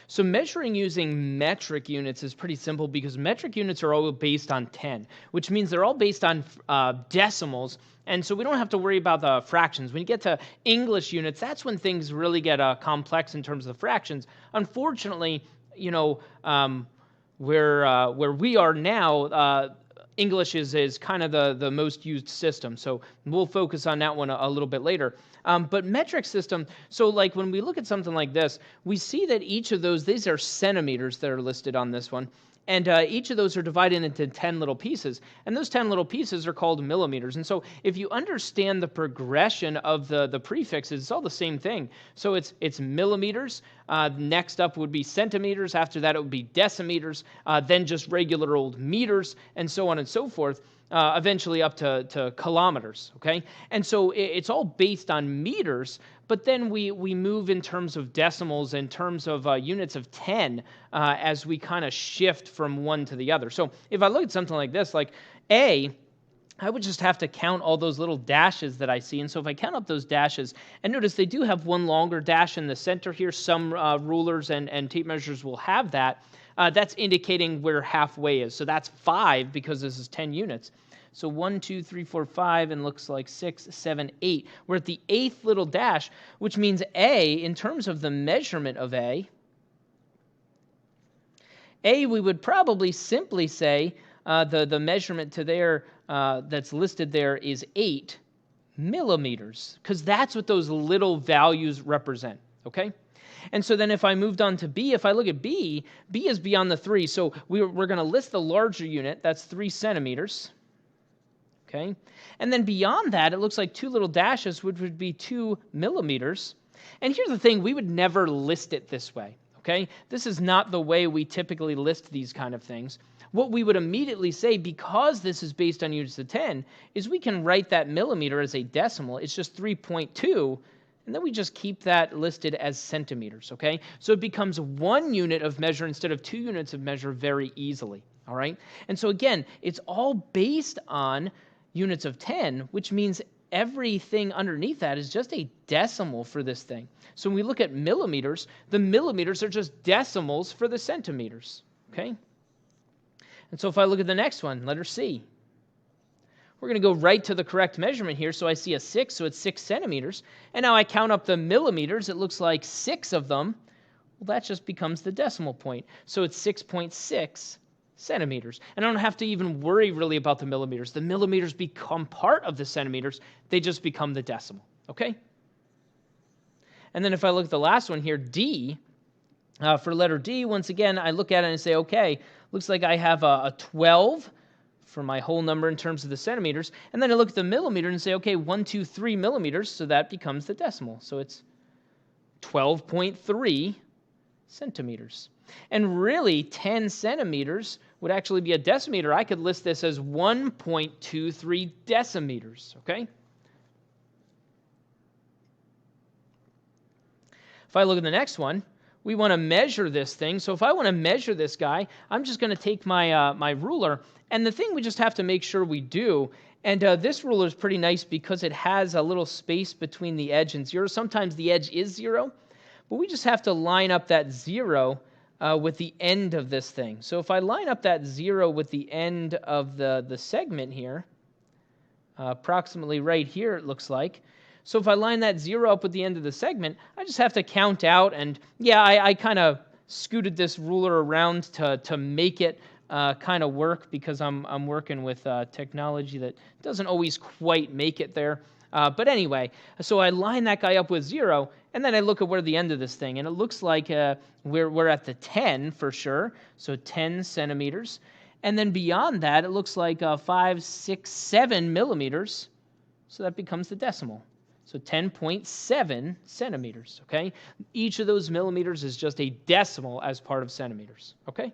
So measuring using metric units is pretty simple because metric units are all based on 10, which means they're all based on decimals. And so we don't have to worry about the fractions. When you get to English units, that's when things really get complex in terms of the fractions. Unfortunately, you know, where we are now, English is kind of the most used system. So we'll focus on that one a little bit later. But metric system, so like when we look at something like this, we see that each of those, these are centimeters that are listed on this one. And each of those are divided into 10 little pieces. And those 10 little pieces are called millimeters. And so if you understand the progression of the prefixes, it's all the same thing. So it's millimeters. Next up would be centimeters. After that, it would be decimeters. Then just regular old meters, and so on and so forth. Eventually up to kilometers, okay? And so it's all based on meters, but then we move in terms of decimals, in terms of units of 10, as we kind of shift from one to the other. So if I look at something like this, like A, I would just have to count all those little dashes that I see. And so if I count up those dashes, and notice they do have one longer dash in the center here. Some rulers and tape measures will have that. That's indicating where halfway is. So that's 5 because this is 10 units. So 1, 2, 3, 4, 5, and looks like 6, 7, 8. We're at the 8th little dash, which means A, in terms of the measurement of A, we would probably simply say the measurement to there that's listed there is 8 millimeters, because that's what those little values represent, okay? And so then if I moved on to B, if I look at B, B is beyond the 3. So we're going to list the larger unit. That's 3 centimeters. Okay? And then beyond that, it looks like 2 little dashes, which would be 2 millimeters. And here's the thing. We would never list it this way. Okay? This is not the way we typically list these kind of things. What we would immediately say, because this is based on units of 10, is we can write that millimeter as a decimal. It's just 3.2. And then we just keep that listed as centimeters, okay? So it becomes 1 unit of measure instead of 2 units of measure very easily, all right? And so again, it's all based on units of 10, which means everything underneath that is just a decimal for this thing. So when we look at millimeters, the millimeters are just decimals for the centimeters, okay? And so if I look at the next one, letter C, we're going to go right to the correct measurement here. So I see a 6, so it's 6 centimeters. And now I count up the millimeters. It looks like 6 of them. Well, that just becomes the decimal point. So it's 6.6 centimeters. And I don't have to even worry really about the millimeters. The millimeters become part of the centimeters. They just become the decimal, okay? And then if I look at the last one here, D, for letter D, once again, I look at it and say, okay, looks like I have a 12 for my whole number in terms of the centimeters. And then I look at the millimeter and say, okay, 1, 2, 3 millimeters, so that becomes the decimal. So it's 12.3 centimeters. And really, 10 centimeters would actually be a decimeter. I could list this as 1.23 decimeters, okay? If I look at the next one, we want to measure this thing. So if I want to measure this guy, I'm just going to take my ruler. And the thing we just have to make sure we do, and this ruler is pretty nice because it has a little space between the edge and 0. Sometimes the edge is 0, but we just have to line up that 0 with the end of this thing. So if I line up that 0 with the end of the segment here, approximately right here it looks like. So if I line that 0 up with the end of the segment, I just have to count out. And yeah, I kind of scooted this ruler around to make it kind of work, because I'm working with technology that doesn't always quite make it there. But anyway, so I line that guy up with 0, and then I look at where the end of this thing, and it looks like we're at the 10 for sure, so 10 centimeters. And then beyond that, it looks like 5, 6, 7 millimeters, so that becomes the decimal. So 10.7 centimeters, okay? Each of those millimeters is just a decimal as part of centimeters, okay?